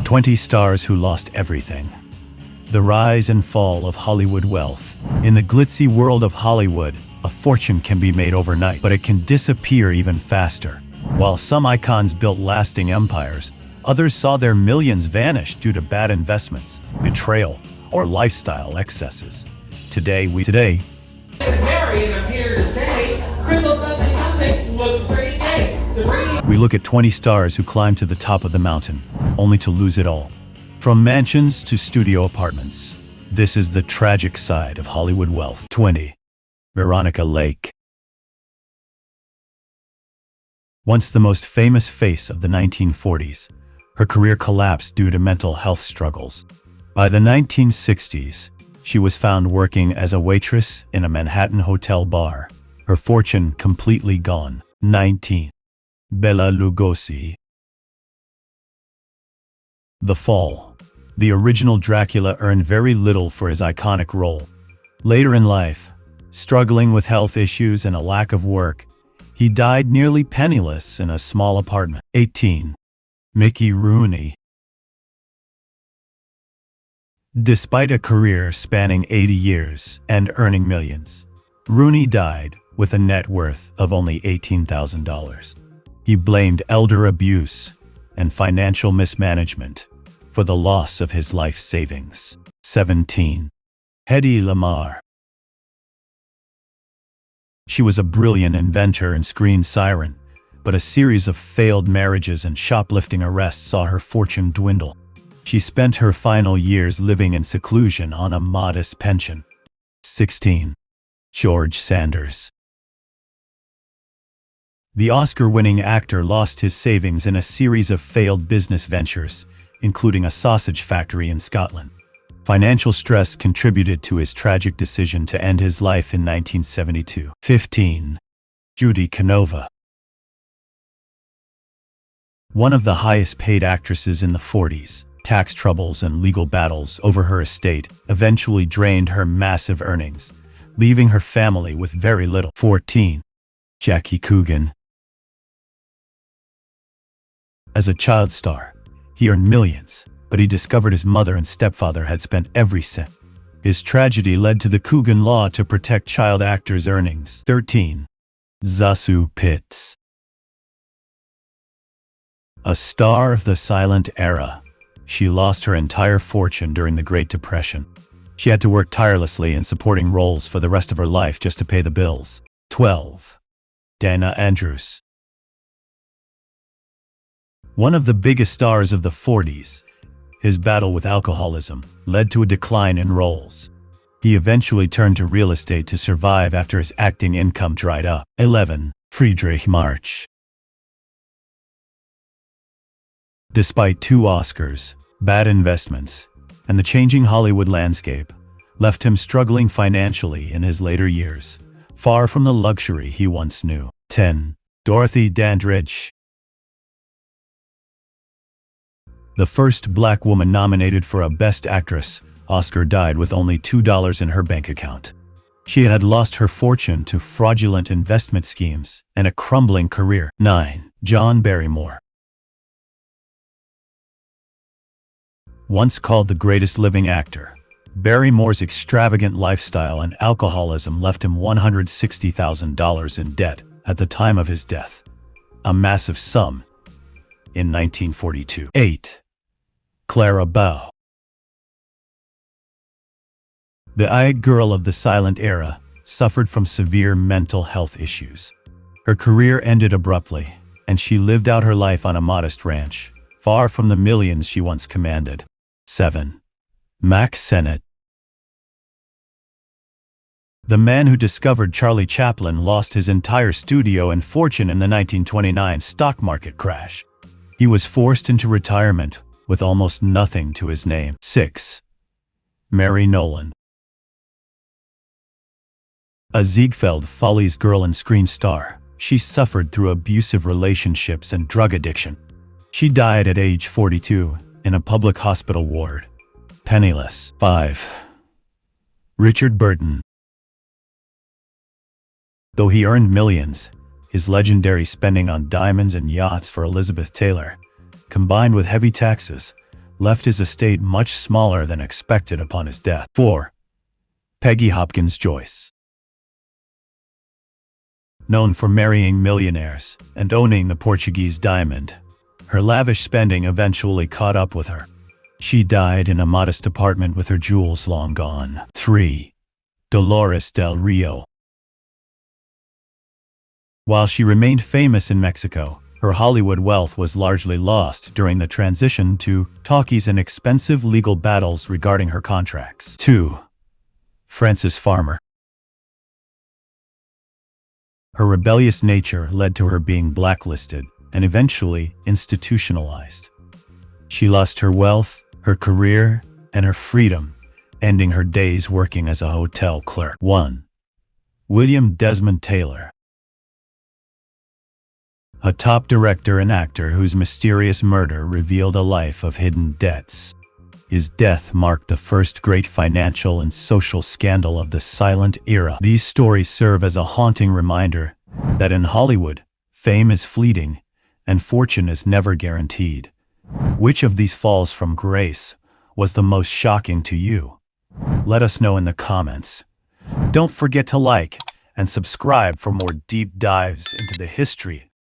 20 stars who lost everything. The rise and fall of Hollywood wealth. In the glitzy world of Hollywood, a fortune can be made overnight, but it can disappear even faster. While some icons built lasting empires, others saw their millions vanish due to bad investments, betrayal, or lifestyle excesses. Today, It's Harry, and I'm here to say, Crystal something nothing looks pretty gay. we look at 20 stars who climbed to the top of the mountain, only to lose it all. From mansions to studio apartments, this is the tragic side of Hollywood wealth. 20. Veronica Lake. Once the most famous face of the 1940s, her career collapsed due to mental health struggles. By the 1960s, she was found working as a waitress in a Manhattan hotel bar, her fortune completely gone. 19. Bela Lugosi. The Fall. The original Dracula earned very little for his iconic role. Later in life, struggling with health issues and a lack of work, he died nearly penniless in a small apartment. 18. Mickey Rooney. Despite a career spanning 80 years and earning millions, Rooney died with a net worth of only $18,000. He blamed elder abuse and financial mismanagement for the loss of his life savings. 17. Hedy Lamarr. She was a brilliant inventor and screen siren, but a series of failed marriages and shoplifting arrests saw her fortune dwindle. She spent her final years living in seclusion on a modest pension. 16. George Sanders. The Oscar-winning actor lost his savings in a series of failed business ventures, including a sausage factory in Scotland. Financial stress contributed to his tragic decision to end his life in 1972. 15. Judy Canova. One of the highest-paid actresses in the 40s, tax troubles and legal battles over her estate eventually drained her massive earnings, leaving her family with very little. 14. Jackie Coogan. As a child star, he earned millions, but he discovered his mother and stepfather had spent every cent. His tragedy led to the Coogan Law to protect child actors' earnings. 13. Zazu Pitts. A star of the silent era, she lost her entire fortune during the Great Depression. She had to work tirelessly in supporting roles for the rest of her life just to pay the bills. 12. Dana Andrews. One of the biggest stars of the 40s, his battle with alcoholism led to a decline in roles. He eventually turned to real estate to survive after his acting income dried up. 11. Friedrich March. Despite 2 Oscars, bad investments, and the changing Hollywood landscape left him struggling financially in his later years, far from the luxury he once knew. 10. Dorothy Dandridge. The first black woman nominated for a Best Actress Oscar died with only $2 in her bank account. She had lost her fortune to fraudulent investment schemes and a crumbling career. 9. John Barrymore. Once called the greatest living actor, Barrymore's extravagant lifestyle and alcoholism left him $160,000 in debt at the time of his death, a massive sum, in 1942. 8. Clara Bow. The eyed girl of the silent era suffered from severe mental health issues. Her career ended abruptly, and she lived out her life on a modest ranch, far from the millions she once commanded. 7. Mack Sennett. The man who discovered Charlie Chaplin lost his entire studio and fortune in the 1929 stock market crash. He was forced into retirement with almost nothing to his name. 6. Mary Nolan. A Ziegfeld Follies girl and screen star, she suffered through abusive relationships and drug addiction. She died at age 42 in a public hospital ward, penniless. 5. Richard Burton. Though he earned millions, his legendary spending on diamonds and yachts for Elizabeth Taylor, combined with heavy taxes, left his estate much smaller than expected upon his death. 4. Peggy Hopkins Joyce. Known for marrying millionaires and owning the Portuguese diamond, her lavish spending eventually caught up with her. She died in a modest apartment with her jewels long gone. 3. Dolores del Rio. While she remained famous in Mexico, her Hollywood wealth was largely lost during the transition to talkies and expensive legal battles regarding her contracts. 2. Frances Farmer. Her rebellious nature led to her being blacklisted and eventually institutionalized. She lost her wealth, her career, and her freedom, ending her days working as a hotel clerk. 1. William Desmond Taylor. A top director and actor whose mysterious murder revealed a life of hidden debts. His death marked the first great financial and social scandal of the silent era. These stories serve as a haunting reminder that in Hollywood, fame is fleeting and fortune is never guaranteed. Which of these falls from grace was the most shocking to you? Let us know in the comments. Don't forget to like and subscribe for more deep dives into the history